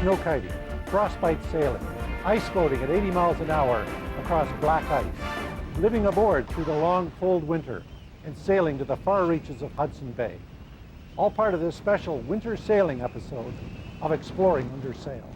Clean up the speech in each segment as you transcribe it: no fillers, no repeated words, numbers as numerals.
snow kiting, frostbite sailing, ice boating at 80 miles an hour across black ice, living aboard through the long, cold winter, and sailing to the far reaches of Hudson Bay. All part of this special winter sailing episode of Exploring Under Sail.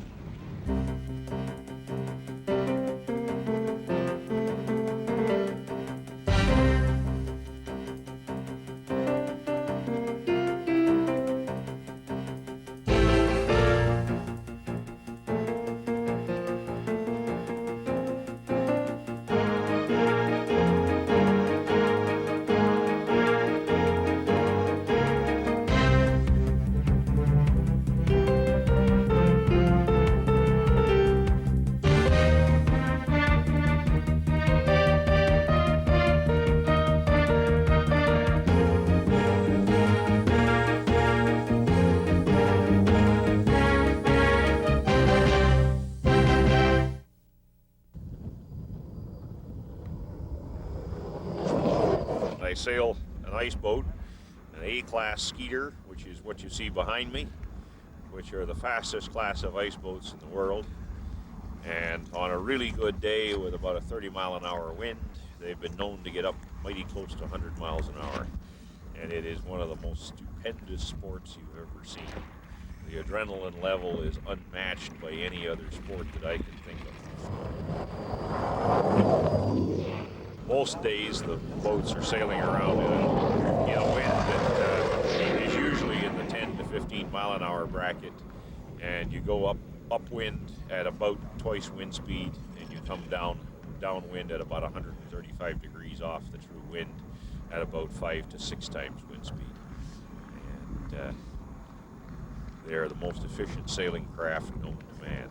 I sail an ice boat, an A-class skeeter, which is what you see behind me, which are the fastest class of ice boats in the world. And on a really good day with about a 30-mile-an-hour wind, they've been known to get up mighty close to 100 miles an hour. And it is one of the most stupendous sports you've ever seen. The adrenaline level is unmatched by any other sport that I can think of. Most days the boats are sailing around in a wind that is usually in the 10 to 15 mile an hour bracket, and you go upwind at about twice wind speed, and you come downwind at about 135 degrees off the true wind at about 5 to 6 times wind speed. And they are the most efficient sailing craft known to man.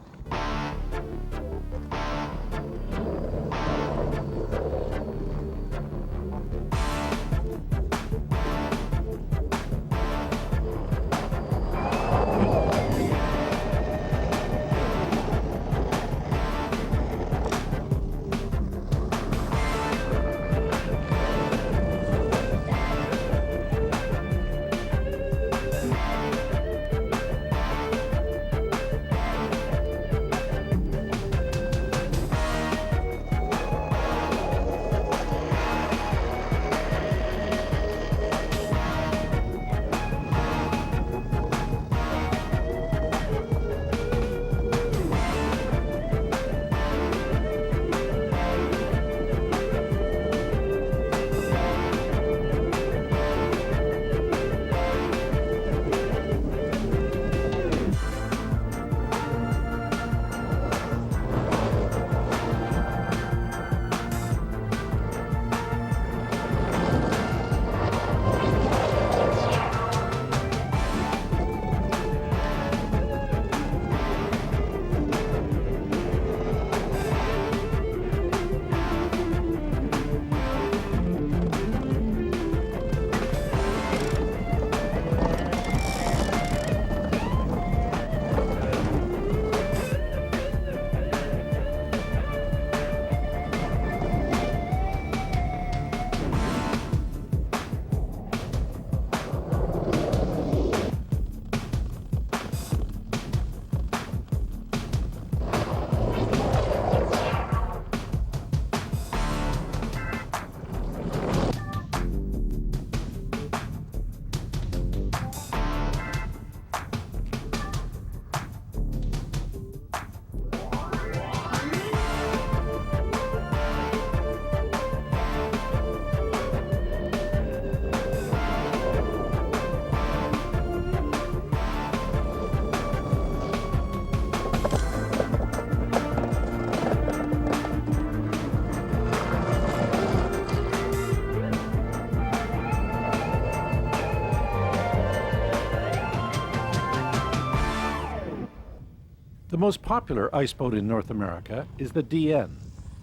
The most popular ice boat in North America is the DN,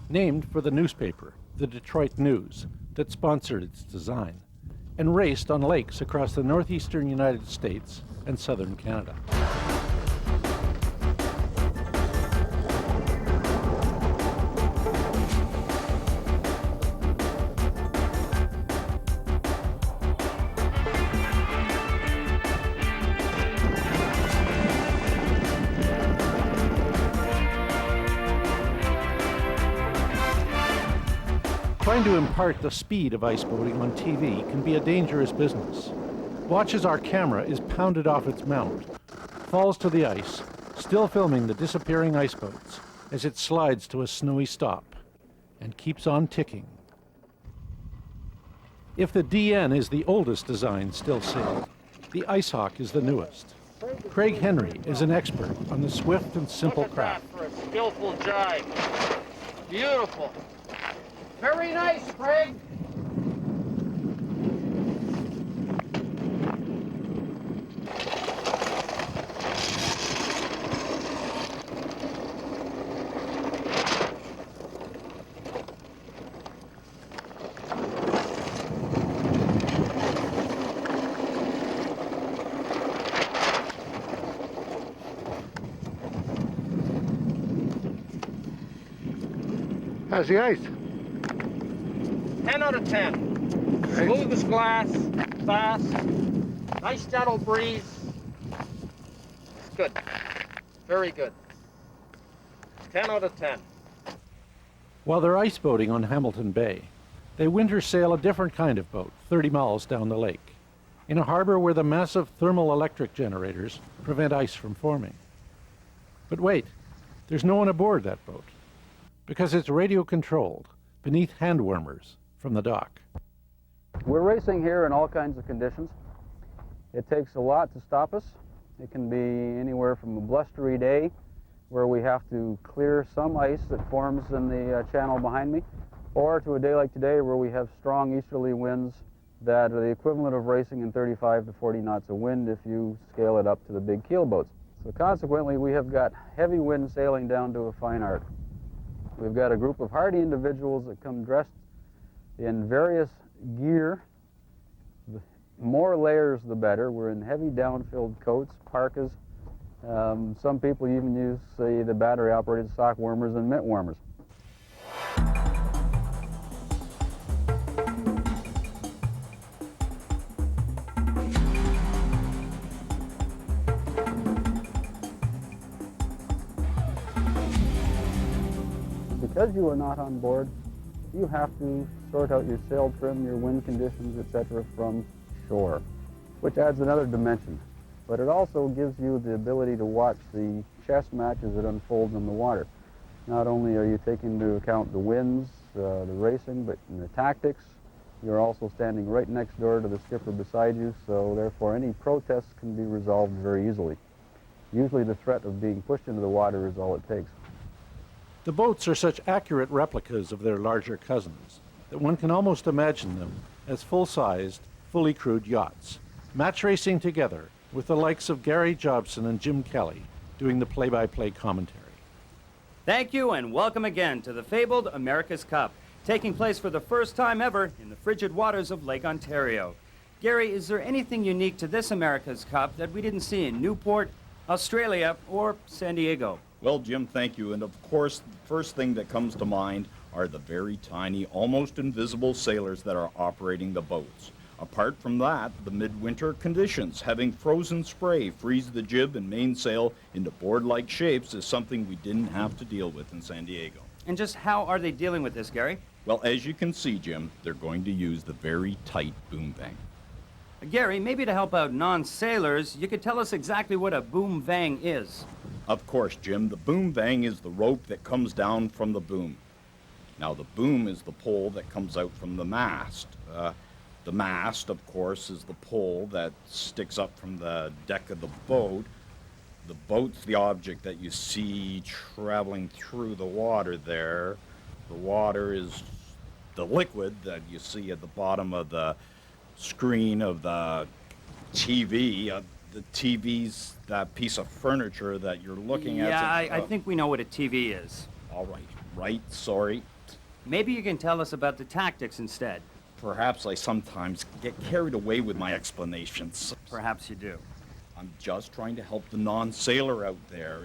named for the newspaper, the Detroit News, that sponsored its design, and raced on lakes across the northeastern United States and southern Canada. Trying to impart the speed of ice boating on TV can be a dangerous business. Watch as our camera is pounded off its mount, falls to the ice, still filming the disappearing ice boats as it slides to a snowy stop and keeps on ticking. If the DN is the oldest design still sailed, the Ice Hawk is the newest. Craig Henry is an expert on the swift and simple craft. For a skillful jibe. Beautiful. Very nice, Craig. How's the ice? 10 out of 10. Smooth as glass, fast, nice gentle breeze. It's good. Very good. 10 out of 10. While they're ice boating on Hamilton Bay, they winter sail a different kind of boat 30 miles down the lake, in a harbor where the massive thermal electric generators prevent ice from forming. But wait, there's no one aboard that boat, because it's radio-controlled beneath hand warmers from the dock. We're racing here in all kinds of conditions. It takes a lot to stop us. It can be anywhere from a blustery day where we have to clear some ice that forms in the channel behind me, or to a day like today where we have strong easterly winds that are the equivalent of racing in 35 to 40 knots of wind if you scale it up to the big keel boats. So consequently, we have got heavy wind sailing down to a fine art. We've got a group of hardy individuals that come dressed in various gear. The more layers, the better. We're in heavy down-filled coats, parkas. Some people even use, say, the battery-operated sock warmers and mitt warmers. Because you are not on board, you have to sort out your sail trim, your wind conditions, etc. from shore, which adds another dimension. But it also gives you the ability to watch the chess matches that unfold in the water. Not only are you taking into account the winds, the racing, but in the tactics. You're also standing right next door to the skipper beside you, so therefore any protests can be resolved very easily. Usually the threat of being pushed into the water is all it takes. The boats are such accurate replicas of their larger cousins that one can almost imagine them as full-sized, fully crewed yachts, match racing together with the likes of Gary Jobson and Jim Kelly doing the play-by-play commentary. Thank you and welcome again to the fabled America's Cup, taking place for the first time ever in the frigid waters of Lake Ontario. Gary, is there anything unique to this America's Cup that we didn't see in Newport, Australia, or San Diego? Well, Jim, thank you. And of course, the first thing that comes to mind are the very tiny, almost invisible sailors that are operating the boats. Apart from that, the midwinter conditions, having frozen spray freeze the jib and mainsail into board-like shapes, is something we didn't have to deal with in San Diego. And just how are they dealing with this, Gary? Well, as you can see, Jim, they're going to use the very tight boom vang. Gary, maybe to help out non-sailors, you could tell us exactly what a boom vang is. Of course, Jim, the boom vang is the rope that comes down from the boom. Now, the boom is the pole that comes out from the mast. The mast, of course, is the pole that sticks up from the deck of the boat. The boat's the object that you see traveling through the water there. The water is the liquid that you see at the bottom of the screen of the TV. The TV's that piece of furniture that you're looking at. Yeah, I think we know what a TV is. All right, sorry. Maybe you can tell us about the tactics instead. Perhaps I sometimes get carried away with my explanations. Perhaps you do. I'm just trying to help the non-sailor out there.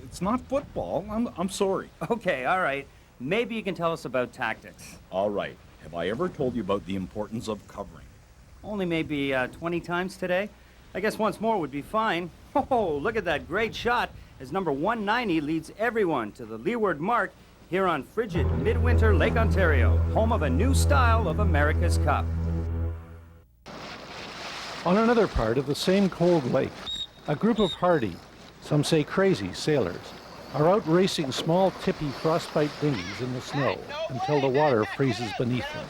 It's not football. I'm sorry. Okay, all right. Maybe you can tell us about tactics. All right. Have I ever told you about the importance of covering? Only maybe 20 times today. I guess once more would be fine. Oh, look at that great shot as number 190 leads everyone to the leeward mark here on frigid midwinter Lake Ontario, home of a new style of America's Cup. On another part of the same cold lake, a group of hardy, some say crazy, sailors are out racing small tippy frostbite dinghies in the snow until the water freezes beneath them.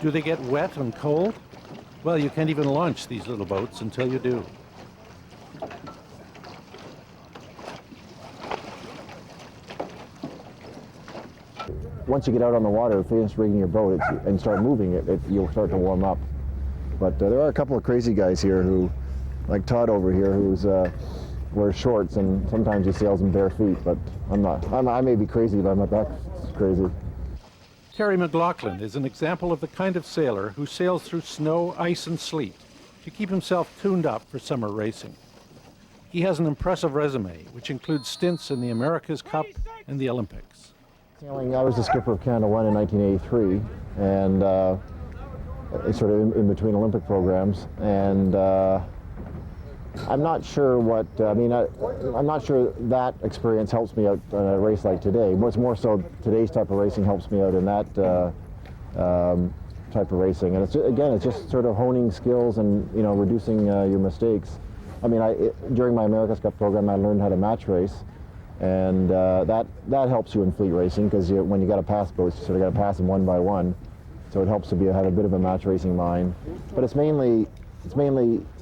Do they get wet and cold? Well, you can't even launch these little boats until you do. Once you get out on the water, finish rigging your boat and start moving it, you'll start to warm up. But there are a couple of crazy guys here who, like Todd over here, who's wears shorts and sometimes he sails in bare feet. But I'm not. I may be crazy, but I'm not that crazy. Terry McLaughlin is an example of the kind of sailor who sails through snow, ice, and sleet to keep himself tuned up for summer racing. He has an impressive resume, which includes stints in the America's Cup and the Olympics. Sailing, I was the skipper of Canada 1 in 1983, and sort of in between Olympic programs. And I'm not sure what, I'm not sure that experience helps me out on a race like today. It's more so today's type of racing helps me out in that type of racing. And it's just sort of honing skills and, reducing your mistakes. During my America's Cup program, I learned how to match race. And that helps you in fleet racing because when you got to pass boats, you sort of got to pass them one by one. So it helps to have a bit of a match racing mind. But it's mainly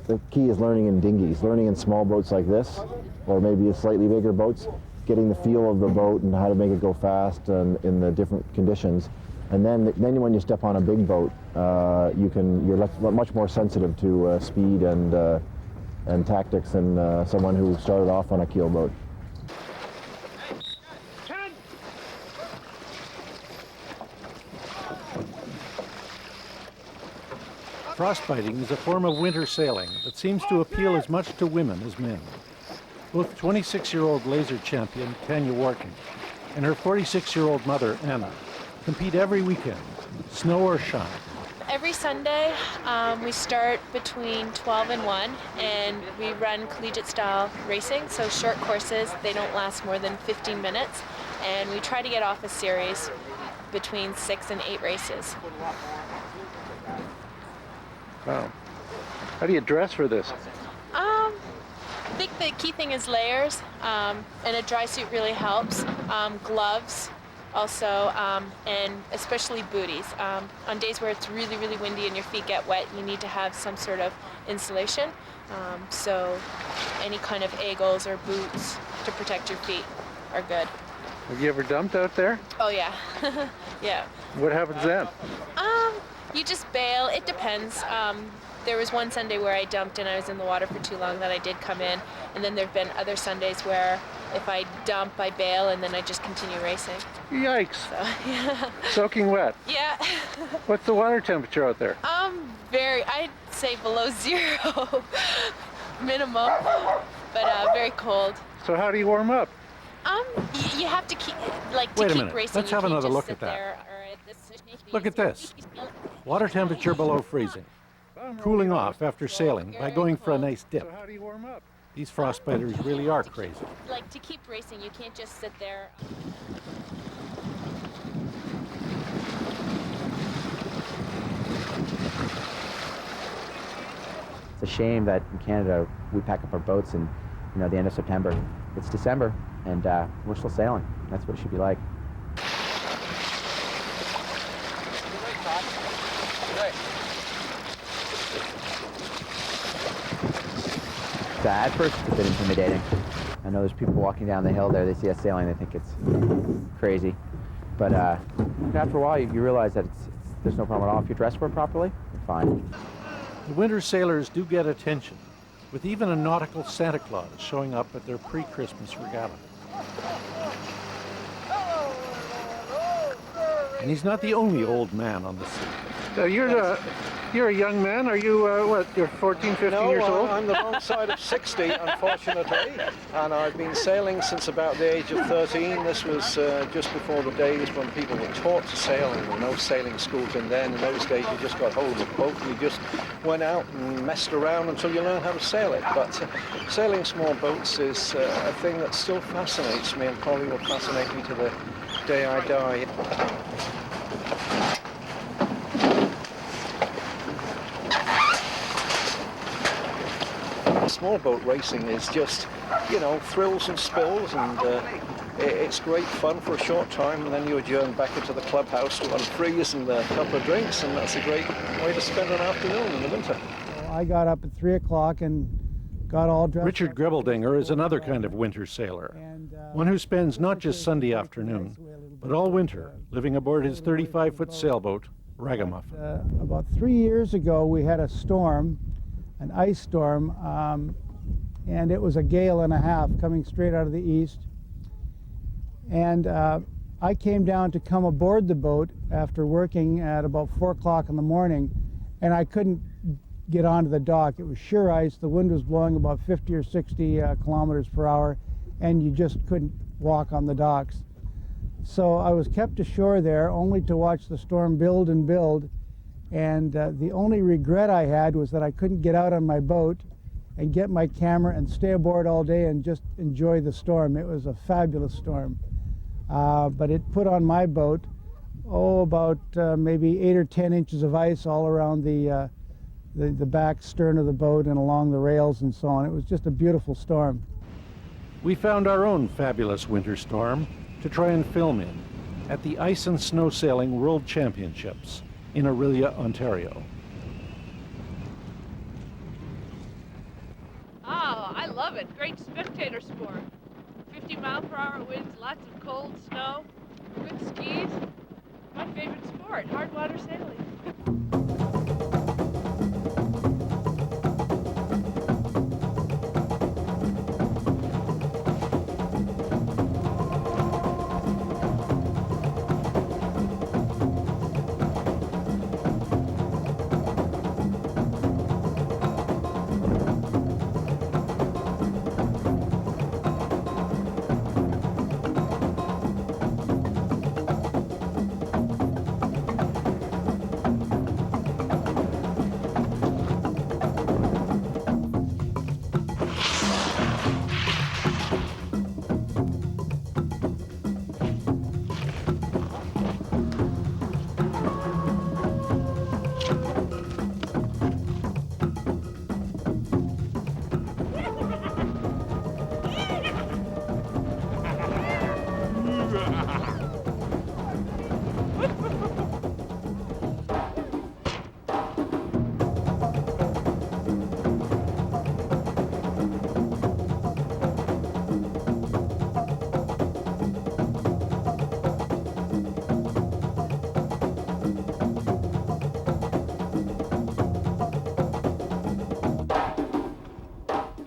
the key is learning in dinghies, learning in small boats like this, or maybe slightly bigger boats, getting the feel of the boat and how to make it go fast and in the different conditions. And then when you step on a big boat, you're much more sensitive to speed and tactics than someone who started off on a keel boat. Frostbiting is a form of winter sailing that seems to appeal as much to women as men. Both 26-year-old laser champion Tanya Wharton and her 46-year-old mother, Anna, compete every weekend, snow or shine. Every Sunday, we start between 12 and 1, and we run collegiate-style racing, so short courses. They don't last more than 15 minutes, and we try to get off a series between 6 and 8 races. Wow. How do you dress for this? I think the key thing is layers, and a dry suit really helps. Gloves also, and especially booties. On days where it's really, really windy and your feet get wet, you need to have some sort of insulation. So any kind of aigles or boots to protect your feet are good. Have you ever dumped out there? Oh yeah, yeah. What happens then? You just bail. It depends. There was one Sunday where I dumped and I was in the water for too long that I did come in. And then there have been other Sundays where if I dump, I bail and then I just continue racing. Yikes. So, yeah. Soaking wet. Yeah. What's the water temperature out there? I'd say below 0 minimum, but very cold. So how do you warm up? You have to keep, Wait a keep minute. racing. Let's have another look at that. Look at this. Water temperature below freezing. Cooling off after sailing by going for a nice dip. So how do you warm up? These frostbiters really are crazy. To keep racing, you can't just sit there. It's a shame that in Canada we pack up our boats in, the end of September. It's December, and we're still sailing. That's what it should be like. At first, it's a bit intimidating. I know there's people walking down the hill there. They see us sailing. They think it's crazy. But after a while, you realize that there's no problem at all. If you dress for it properly, you're fine. The winter sailors do get attention, with even a nautical Santa Claus showing up at their pre-Christmas regatta. And he's not the only old man on the sea. So you're You're a young man. Are you, what, you're 14, 15 years old? I'm the wrong side of 60, unfortunately. And I've been sailing since about the age of 13. This was just before the days when people were taught to sail, and there were no sailing schools in then. In those days, you just got hold of a boat and you just went out and messed around until you learned how to sail it. But sailing small boats is a thing that still fascinates me and probably will fascinate me to the day I die. Small boat racing is just, you know, thrills and spills, and it's great fun for a short time, and then you adjourn back into the clubhouse to one freeze and a couple of drinks, and that's a great way to spend an afternoon in the winter. I got up at 3 o'clock and got all dressed. Richard Grebeldinger is another kind of winter sailor, one who spends not just Sunday afternoon, but all winter living aboard his 35-foot sailboat, Ragamuffin. About 3 years ago, we had a storm, an ice storm, and it was a gale and a half coming straight out of the east. And I came down to come aboard the boat after working at about 4 o'clock in the morning, and I couldn't get onto the dock. It was sheer ice. The wind was blowing about 50 or 60 kilometers per hour, and you just couldn't walk on the docks. So I was kept ashore there only to watch the storm build and build. And the only regret I had was that I couldn't get out on my boat and get my camera and stay aboard all day and just enjoy the storm. It was a fabulous storm. But it put on my boat, about maybe 8 or 10 inches of ice all around the back stern of the boat and along the rails and so on. It was just a beautiful storm. We found our own fabulous winter storm to try and film in at the Ice and Snow Sailing World Championships in Orillia, Ontario. Oh, I love it. Great spectator sport. 50-mile-per-hour winds, lots of cold snow, good skis. My favorite sport, hard water sailing.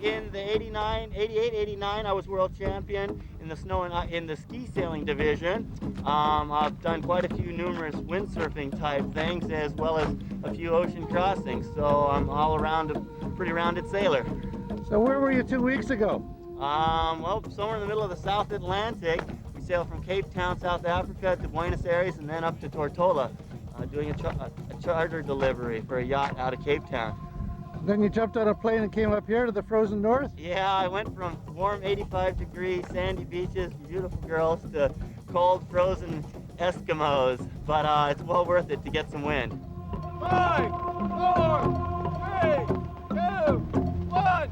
In the 88, 89, I was world champion in the snow and in the ski sailing division. I've done quite a few numerous windsurfing type things as well as a few ocean crossings. So I'm all around a pretty rounded sailor. So where were you 2 weeks ago? Well, somewhere in the middle of the South Atlantic. We sailed from Cape Town, South Africa to Buenos Aires and then up to Tortola, doing a charter delivery for a yacht out of Cape Town. Then you jumped on a plane and came up here to the frozen north? Yeah, I went from warm 85-degree sandy beaches, beautiful girls, to cold frozen Eskimos. But it's well worth it to get some wind. 5, 4, 3, 2, 1.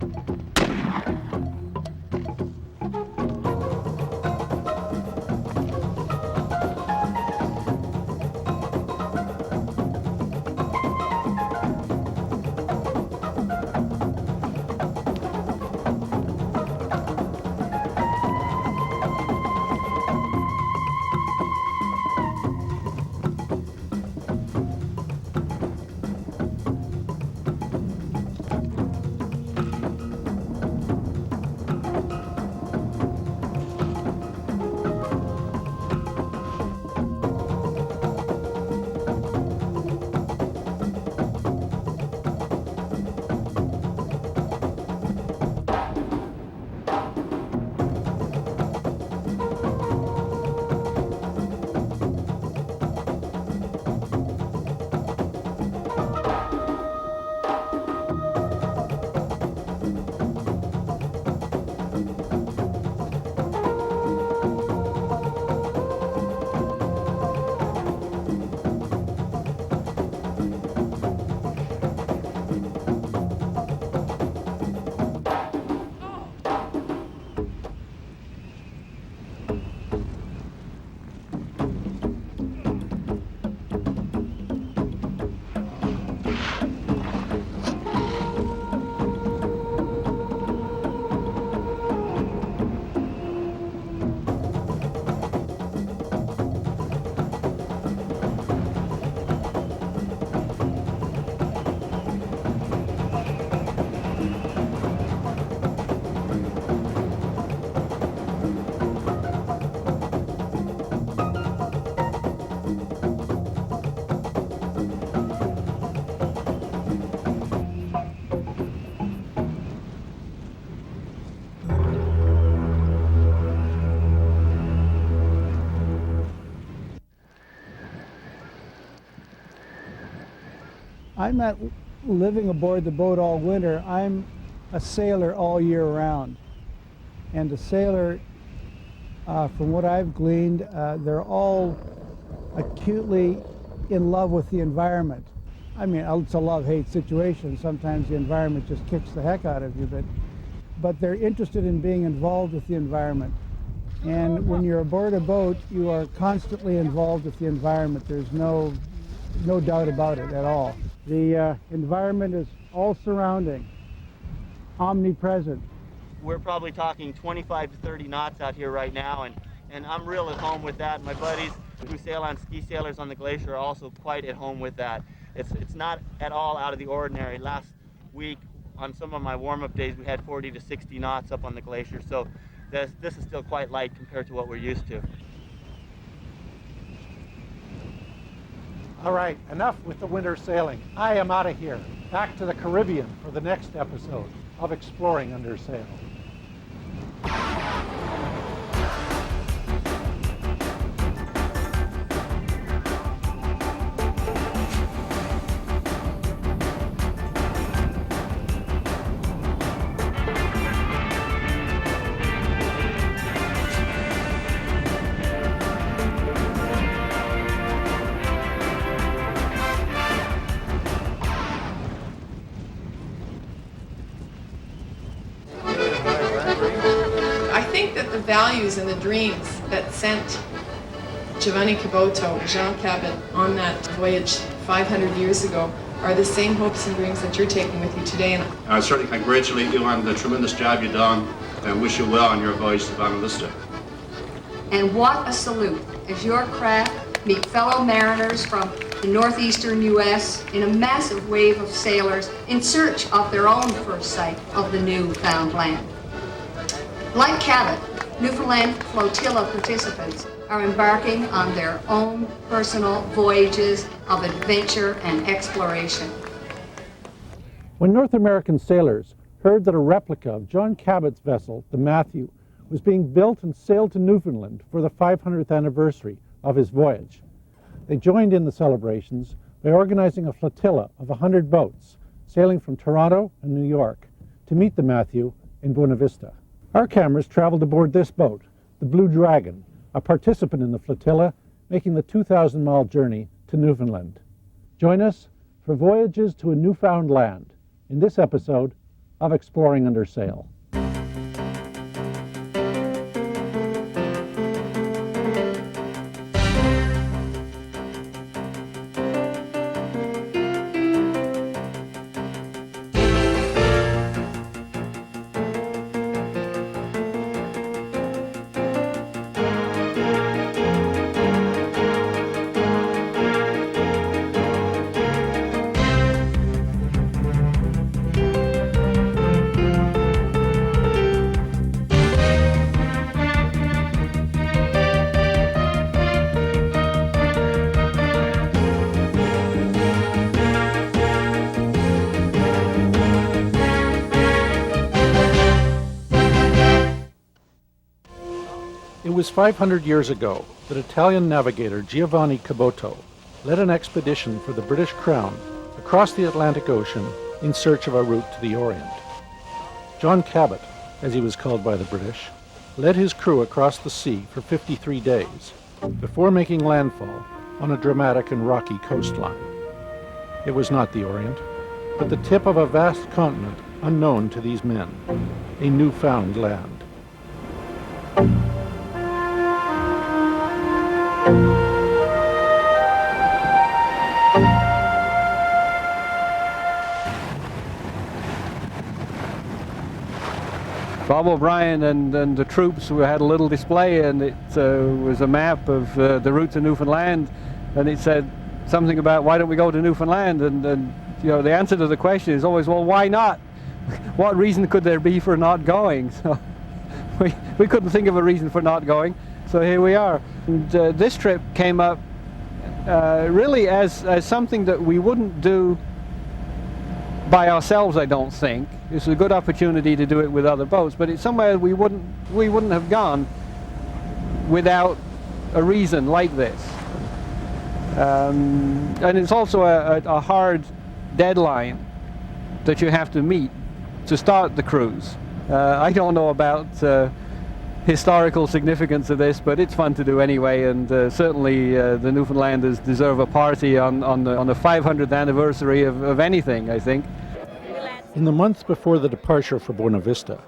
I'm not living aboard the boat all winter. I'm a sailor all year round. And a sailor, from what I've gleaned, they're all acutely in love with the environment. I mean, it's a love-hate situation. Sometimes the environment just kicks the heck out of you, but they're interested in being involved with the environment. And when you're aboard a boat, you are constantly involved with the environment. There's no doubt about it at all. The environment is all surrounding, omnipresent. We're probably talking 25 to 30 knots out here right now, and I'm real at home with that. My buddies who sail on ski sailors on the glacier are also quite at home with that. It's not at all out of the ordinary. Last week, on some of my warm-up days, we had 40 to 60 knots up on the glacier, so this is still quite light compared to what we're used to. All right, enough with the winter sailing. I am out of here. Back to the Caribbean for the next episode of Exploring Under Sail. Values and the dreams that sent Giovanni Caboto, John Cabot, on that voyage 500 years ago are the same hopes and dreams that you're taking with you today. And I certainly congratulate you on the tremendous job you've done and wish you well on your voyage to Buena Vista. And what a salute as your craft meet fellow mariners from the northeastern U.S. in a massive wave of sailors in search of their own first sight of the Newfoundland. Like Cabot, Newfoundland flotilla participants are embarking on their own personal voyages of adventure and exploration. When North American sailors heard that a replica of John Cabot's vessel, the Matthew, was being built and sailed to Newfoundland for the 500th anniversary of his voyage, they joined in the celebrations by organizing a flotilla of 100 boats sailing from Toronto and New York to meet the Matthew in Buena Vista. Our cameras traveled aboard this boat, the Blue Dragon, a participant in the flotilla making the 2,000-mile journey to Newfoundland. Join us for Voyages to a Newfoundland in this episode of Exploring Under Sail. It was 500 years ago that Italian navigator Giovanni Caboto led an expedition for the British Crown across the Atlantic Ocean in search of a route to the Orient. John Cabot, as he was called by the British, led his crew across the sea for 53 days before making landfall on a dramatic and rocky coastline. It was not the Orient, but the tip of a vast continent unknown to these men, a newfound land. Bob O'Brien and the troops had a little display, and it was a map of the route to Newfoundland, and it said something about why don't we go to Newfoundland, and you know, the answer to the question is always, well, why not? What reason could there be for not going? So we couldn't think of a reason for not going, so here we are. And this trip came up really as something that we wouldn't do by ourselves, I don't think. It's a good opportunity to do it with other boats, but it's somewhere we wouldn't have gone without a reason like this. And it's also a hard deadline that you have to meet to start the cruise. I don't know about historical significance of this, but it's fun to do anyway, and certainly the Newfoundlanders deserve a party on the 500th anniversary of anything, I think. In the months before the departure for Buena Vista,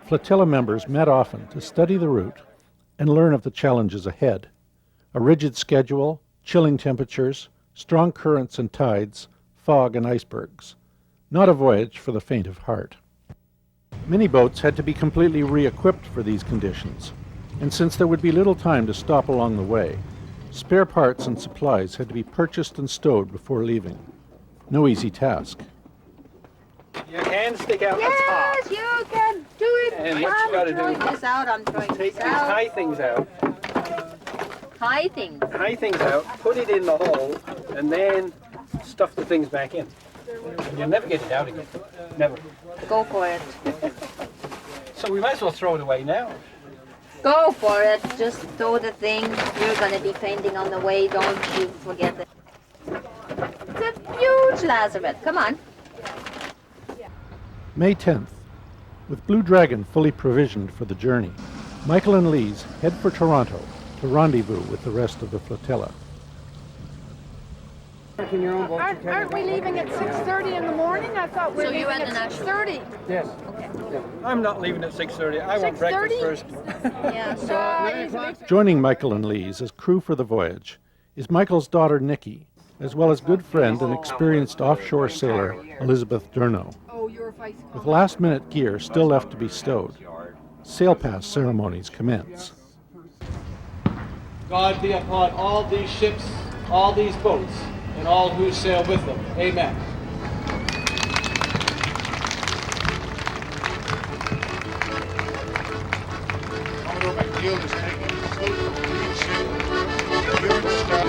flotilla members met often to study the route and learn of the challenges ahead. A rigid schedule, chilling temperatures, strong currents and tides, fog and icebergs. Not a voyage for the faint of heart. Many boats had to be completely re-equipped for these conditions, and since there would be little time to stop along the way, spare parts and supplies had to be purchased and stowed before leaving. No easy task. Your hands stick out the top. Yes, you can do it. And what you got to do? I'm throwing Take this these out. high things out. High things. High things out, put it in the hole, and then stuff the things back in. And you'll never get it out again. Never. Go for it. So we might as well throw it away now. Go for it. Just throw the things. You're going to be painting on the way. Don't you forget it. It's a huge Lazarus. Come on. May 10th. With Blue Dragon fully provisioned for the journey, Michael and Lise head for Toronto to rendezvous with the rest of the flotilla. Aren't we leaving at 6:30 in the morning? I thought we were So you leaving had at the 6:30. Yes. Okay. I'm not leaving at 6:30. I want breakfast 6:30? first. Yeah, so Joining Michael and Lise as crew for the voyage is Michael's daughter Nikki, as well as good friend and experienced offshore sailor Elizabeth Durno. With last-minute gear still left to be stowed, sail pass ceremonies commence. God be upon all these ships, all these boats, and all who sail with them. Amen. Commodore McNeil is taking the salute from the lead ship. Here in the sky.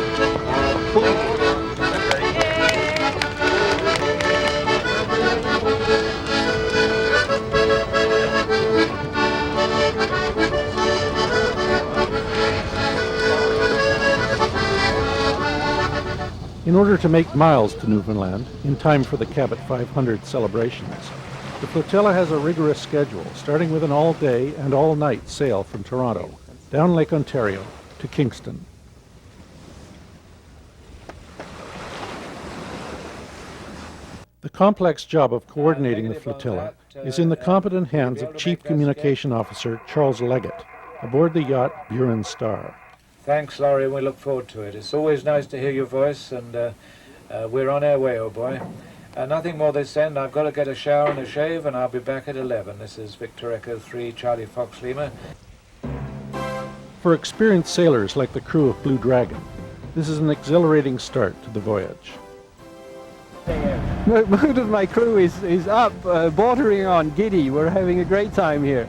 In order to make miles to Newfoundland in time for the Cabot 500 celebrations, the flotilla has a rigorous schedule, starting with an all-day and all-night sail from Toronto, down Lake Ontario to Kingston. The complex job of coordinating the flotilla is in the competent hands of Chief Communication Officer Charles Leggett, aboard the yacht Buren Star. Thanks, Laurie, and we look forward to it. It's always nice to hear your voice, and we're on our way, old boy. Nothing more this end. I've got to get a shower and a shave, and I'll be back at 11. This is Victor Echo 3, Charlie Fox Lima. For experienced sailors like the crew of Blue Dragon, this is an exhilarating start to the voyage. Mood of my crew is up, bordering on giddy. We're having a great time here.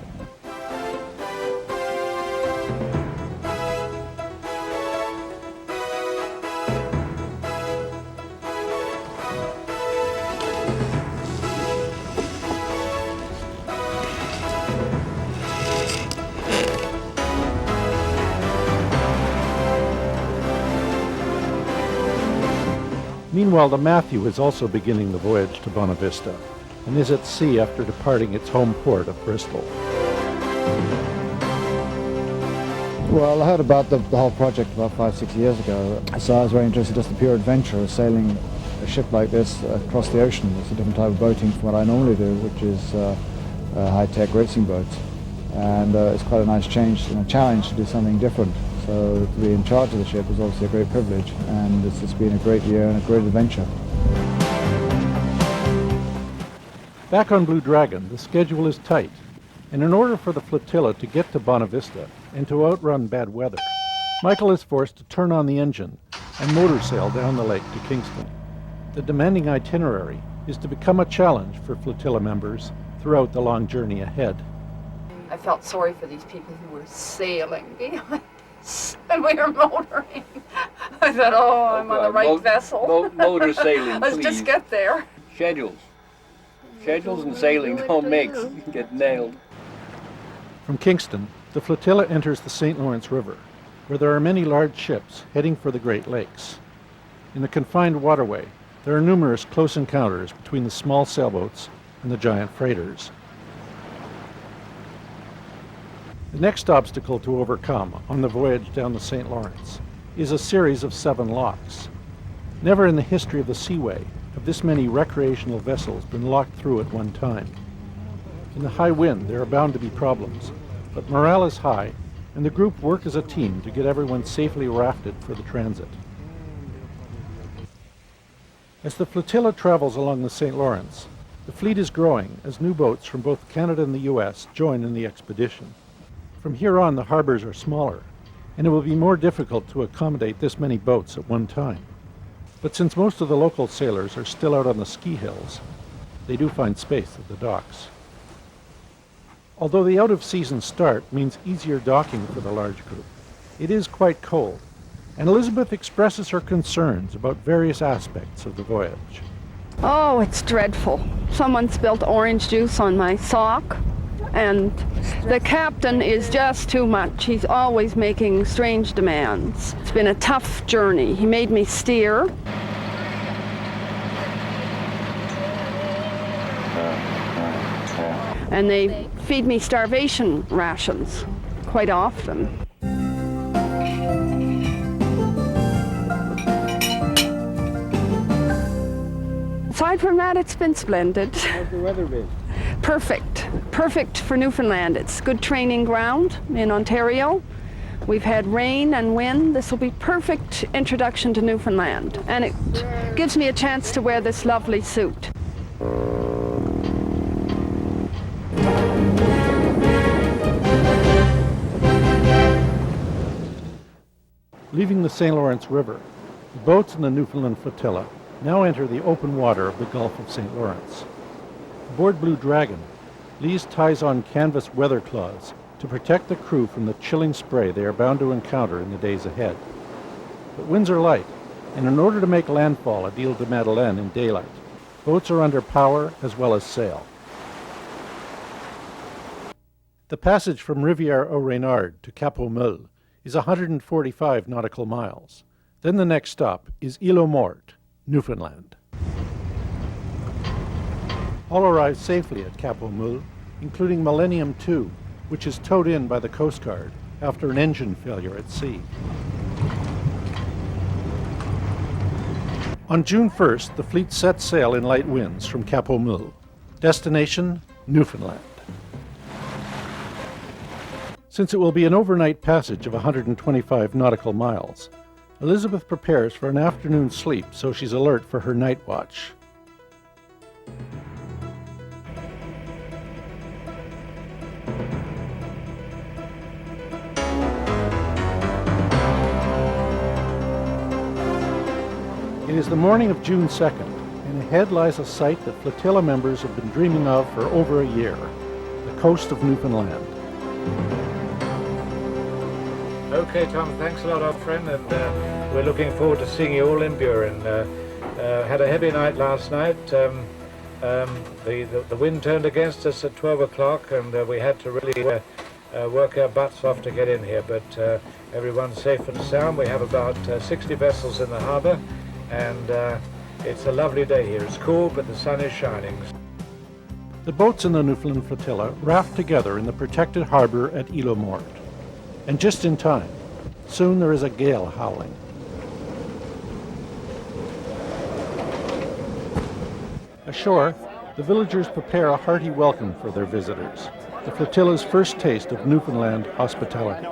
Meanwhile, the Matthew is also beginning the voyage to Buena Vista and is at sea after departing its home port of Bristol. Well, I heard about the whole project about 5-6 years ago, so I was very interested in just the pure adventure of sailing a ship like this across the ocean. It's a different type of boating from what I normally do, which is high-tech racing boats. And it's quite a nice change and a challenge to do something different. So to be in charge of the ship is obviously a great privilege, and it's just been a great year and a great adventure. Back on Blue Dragon, the schedule is tight, and in order for the flotilla to get to Buena Vista and to outrun bad weather, Michael is forced to turn on the engine and motor sail down the lake to Kingston. The demanding itinerary is to become a challenge for flotilla members throughout the long journey ahead. I felt sorry for these people who were sailing behind us, and we were motoring. I thought, oh, I'm on the right vessel. Motor sailing, Let's please. just get there. Schedules. Schedules and sailing don't mix. You get nailed. From Kingston, the flotilla enters the St. Lawrence River, where there are many large ships heading for the Great Lakes. In the confined waterway, there are numerous close encounters between the small sailboats and the giant freighters. The next obstacle to overcome on the voyage down the St. Lawrence is a series of 7 locks. Never in the history of the Seaway have this many recreational vessels been locked through at one time. In the high wind, there are bound to be problems, but morale is high, and the group work as a team to get everyone safely rafted for the transit. As the flotilla travels along the St. Lawrence, the fleet is growing as new boats from both Canada and the US join in the expedition. From here on, the harbors are smaller, and it will be more difficult to accommodate this many boats at one time. But since most of the local sailors are still out on the ski hills, they do find space at the docks. Although the out-of-season start means easier docking for the large group, it is quite cold, and Elizabeth expresses her concerns about various aspects of the voyage. Oh, it's dreadful. Someone spilled orange juice on my sock, and the captain is just too much. He's always making strange demands. It's been a tough journey. He made me steer. And they feed me starvation rations quite often. Aside from that, it's been splendid. How's the weather been? Perfect. Perfect for Newfoundland. It's good training ground in Ontario. We've had rain and wind. This will be perfect introduction to Newfoundland. And it gives me a chance to wear this lovely suit. Leaving the St. Lawrence River, the boats in the Newfoundland flotilla now enter the open water of the Gulf of St. Lawrence. Aboard Blue Dragon, Lees ties on canvas weather cloths to protect the crew from the chilling spray they are bound to encounter in the days ahead. But winds are light, and in order to make landfall at Ile de Madeleine in daylight, boats are under power as well as sail. The passage from Rivière au Reynard to Cap aux Meules is 145 nautical miles. Then the next stop is Île aux Morts, Newfoundland. All arrive safely at Cap aux Meules, including Millennium 2, which is towed in by the Coast Guard after an engine failure at sea. On June 1st, the fleet set sail in light winds from Cap aux Meules. Destination, Newfoundland. Since it will be an overnight passage of 125 nautical miles, Elizabeth prepares for an afternoon sleep so she's alert for her night watch. It is the morning of June 2nd, and ahead lies a sight that flotilla members have been dreaming of for over a year, the coast of Newfoundland. Okay, Tom, thanks a lot, old friend, and we're looking forward to seeing you all in Burin. Had a heavy night last night. The wind turned against us at 12 o'clock, and we had to really work our butts off to get in here, but everyone's safe and sound. We have about 60 vessels in the harbour, and it's a lovely day here. It's cool, but the sun is shining. The boats in the Newfoundland flotilla raft together in the protected harbour at Île aux Morts. And just in time. Soon there is a gale howling. Ashore, the villagers prepare a hearty welcome for their visitors, the flotilla's first taste of Newfoundland hospitality.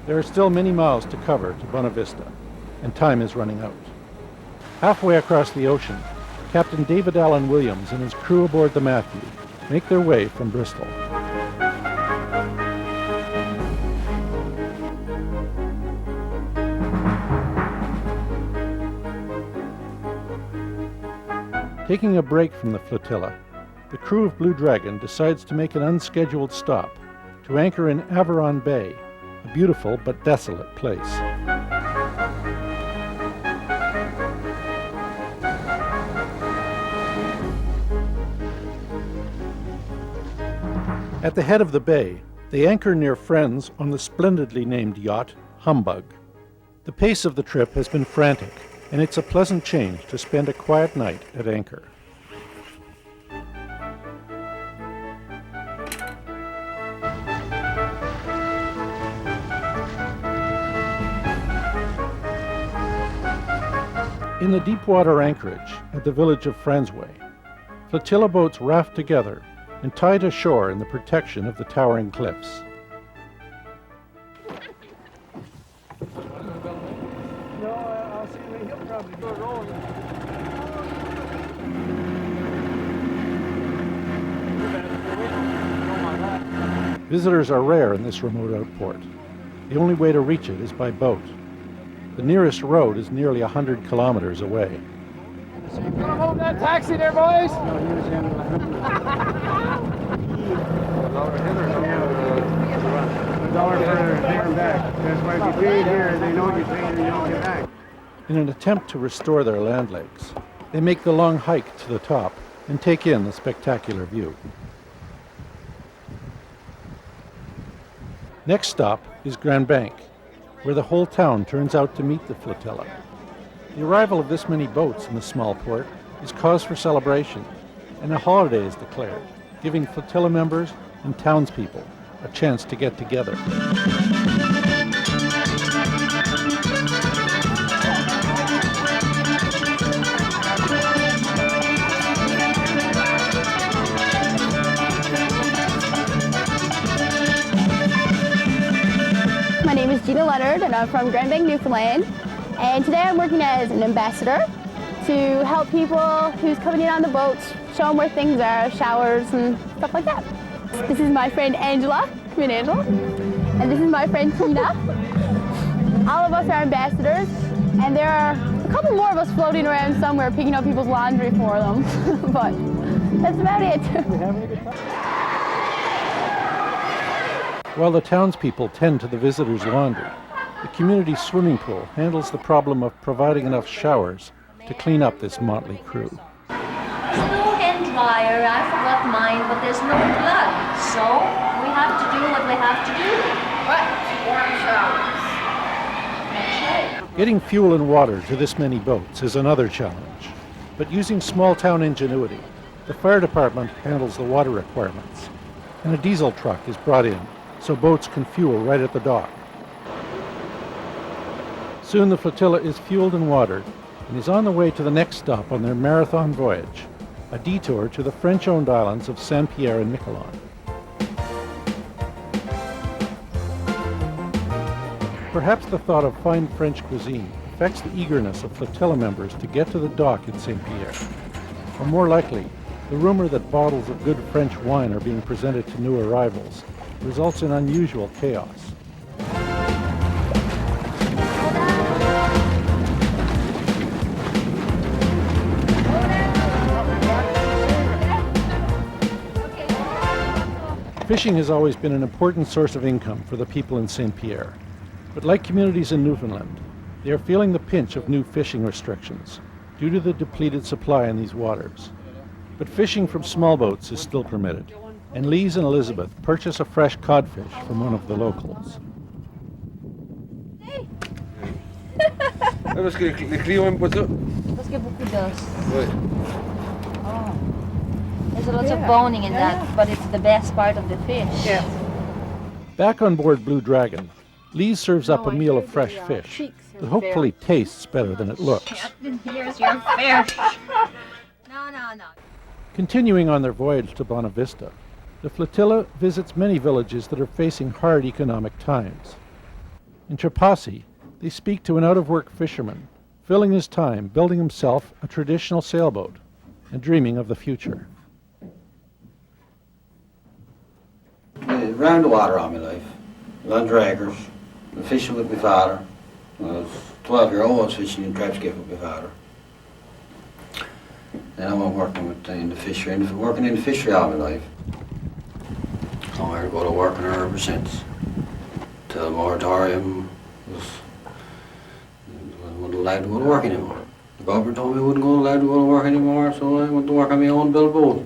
There are still many miles to cover to Buena Vista, and time is running out. Halfway across the ocean, Captain David Allen Williams and his crew aboard the Matthew make their way from Bristol. Taking a break from the flotilla, the crew of Blue Dragon decides to make an unscheduled stop to anchor in Averon Bay, a beautiful but desolate place. At the head of the bay, they anchor near friends on the splendidly named yacht, Humbug. The pace of the trip has been frantic, and it's a pleasant change to spend a quiet night at anchor. In the deepwater anchorage at the village of Fransway, flotilla boats raft together and tie to shore in the protection of the towering cliffs. Visitors are rare in this remote outport. The only way to reach it is by boat. The nearest road is nearly 100 kilometers away. Gonna hold that taxi there, boys? In an attempt to restore their land lakes, they make the long hike to the top and take in the spectacular view. Next stop is Grand Bank, where the whole town turns out to meet the flotilla. The arrival of this many boats in the small port is cause for celebration, and a holiday is declared, giving flotilla members and townspeople a chance to get together. My name is Gina Leonard, and I'm from Grand Bank, Newfoundland. And today I'm working as an ambassador to help people who's coming in on the boats, show them where things are, showers and stuff like that. This is my friend Angela. Come in, Angela. And this is my friend Tina. All of us are ambassadors, and there are a couple more of us floating around somewhere picking up people's laundry for them. But that's about it. While the townspeople tend to the visitors' laundry, the community swimming pool handles the problem of providing enough showers to clean up this motley crew. There's no hand dryer, I forgot mine, but there's no plug, so we have to do what we have to do. But warm showers. That's right. Getting fuel and water to this many boats is another challenge, but using small-town ingenuity, the fire department handles the water requirements, and a diesel truck is brought in so boats can fuel right at the dock. Soon the flotilla is fueled and watered and is on the way to the next stop on their marathon voyage, a detour to the French-owned islands of Saint-Pierre and Miquelon. Perhaps the thought of fine French cuisine affects the eagerness of flotilla members to get to the dock in Saint-Pierre. Or more likely, the rumor that bottles of good French wine are being presented to new arrivals results in unusual chaos. Fishing has always been an important source of income for the people in Saint-Pierre. But like communities in Newfoundland, they are feeling the pinch of new fishing restrictions due to the depleted supply in these waters. But fishing from small boats is still permitted, and Lise and Elizabeth purchase a fresh codfish from one of the locals. Parce que les clients aiment pas ça. Parce qu'il y a beaucoup d'os. Ouais. Oh. There's a lot of boning in that, but it's the best part of the fish. Yeah. Back on board Blue Dragon, Lise serves up a meal of fresh fish that hopefully tastes better than it looks. Here's your fish. No. Continuing on their voyage to Bonavista, the flotilla visits many villages that are facing hard economic times. In Trapassi, they speak to an out-of-work fisherman, filling his time building himself a traditional sailboat and dreaming of the future. Round the water all my life. On draggers, and fishing with my father. When I was 12-year-old, I was fishing in trap skiff with my father. Then I went working in the fishery, working in the fishery all my life. So I had to go to work in there ever since. Till the moratorium wasn't allowed to go to work anymore. The government told me I wasn't allowed to go to work anymore, so I went to work on my own build boat.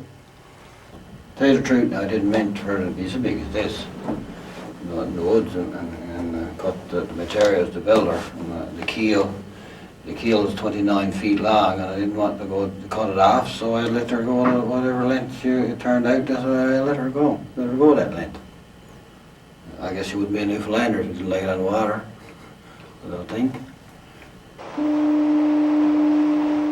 tell you the truth, now, I didn't mean for it to be so big as this. In the woods and cut the materials to build her. And, the keel is 29 feet long, and I didn't want to go to cut it off, so I let her go whatever length it turned out. That's why I let her go that length. I guess she wouldn't be a Newfoundlander if it was laid on water, I don't think.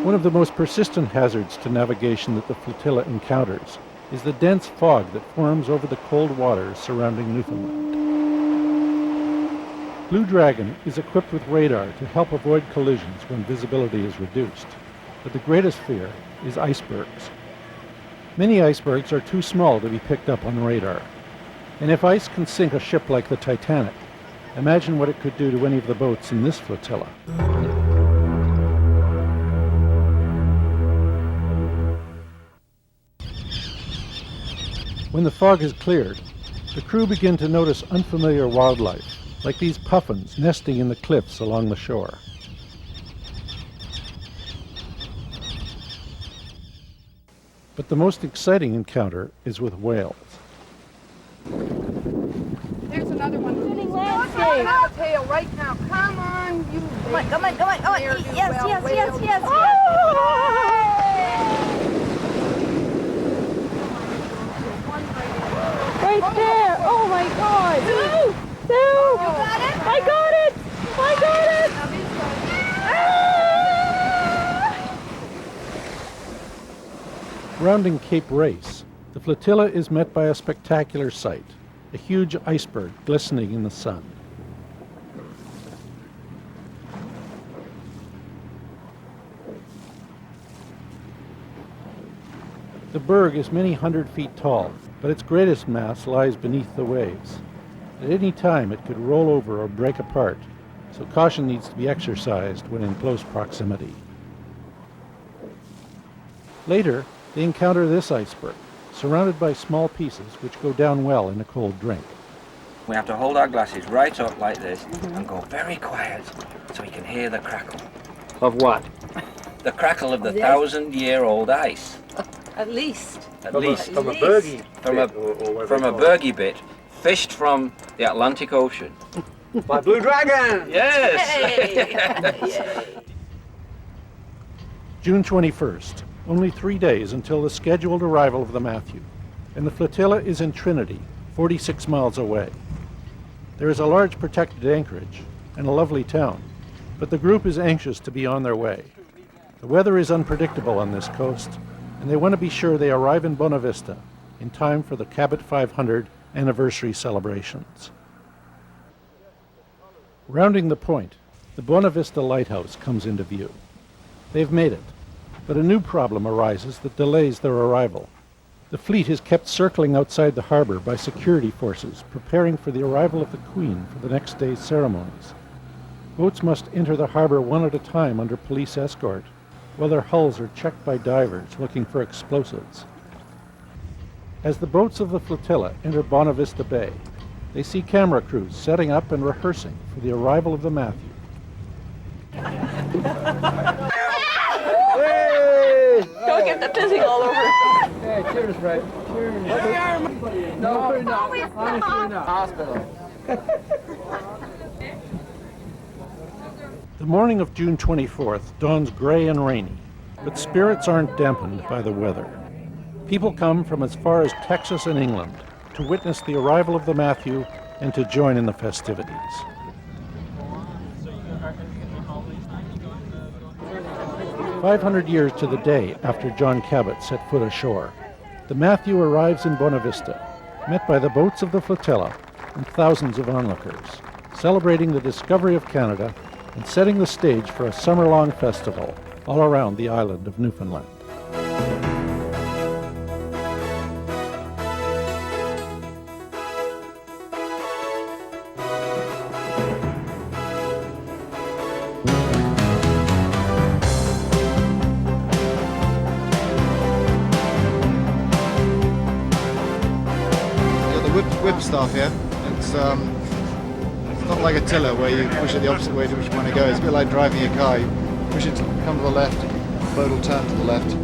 One of the most persistent hazards to navigation that the flotilla encounters is the dense fog that forms over the cold waters surrounding Newfoundland. Blue Dragon is equipped with radar to help avoid collisions when visibility is reduced, but the greatest fear is icebergs. Many icebergs are too small to be picked up on radar, and if ice can sink a ship like the Titanic, imagine what it could do to any of the boats in this flotilla. When the fog is cleared, the crew begin to notice unfamiliar wildlife, like these puffins nesting in the cliffs along the shore. But the most exciting encounter is with whales. There's another one. Sitting Don't landscape. have a tail right now. Come on, you. Come on, come on, come on, come on. Ne'er-do-well Yes. Right there. Oh my God. Sue! Sue! You got it? I got it! I got it! Rounding Cape Race, the flotilla is met by a spectacular sight, a huge iceberg glistening in the sun. The berg is many hundred feet tall, but its greatest mass lies beneath the waves. At any time it could roll over or break apart, so caution needs to be exercised when in close proximity. Later, they encounter this iceberg, surrounded by small pieces which go down well in a cold drink. We have to hold our glasses right up like this and go very quiet so we can hear the crackle. Of what? The crackle of the 1,000-year-old ice. At least. At least. From a bergy From a bergy bit fished from the Atlantic Ocean. By Blue Dragon! Yes! June 21st, only 3 days until the scheduled arrival of the Matthew, and the flotilla is in Trinity, 46 miles away. There is a large protected anchorage and a lovely town, but the group is anxious to be on their way. The weather is unpredictable on this coast, and they want to be sure they arrive in Bonavista in time for the Cabot 500 anniversary celebrations. Rounding the point, the Bonavista lighthouse comes into view. They've made it, but a new problem arises that delays their arrival. The fleet is kept circling outside the harbor by security forces preparing for the arrival of the Queen for the next day's ceremonies. Boats must enter the harbor one at a time under police escort, while their hulls are checked by divers looking for explosives. As the boats of the flotilla enter Bonavista Bay, they see camera crews setting up and rehearsing for the arrival of the Matthew. Don't get the pissing all over. Hey, cheers, Fred. Cheers. No, enough. Hospital. The morning of June 24th dawns gray and rainy, but spirits aren't dampened by the weather. People come from as far as Texas and England to witness the arrival of the Matthew and to join in the festivities. "500 years to the day after John Cabot set foot ashore, the Matthew arrives in Bonavista, met by the boats of the flotilla and thousands of onlookers, celebrating the discovery of Canada and setting the stage for a summer-long festival all around the island of Newfoundland. Whipstaff here. It's not like a tiller where you push it the opposite way to which you want to go. It's a bit like driving a car. You push it to come to the left, the boat will turn to the left.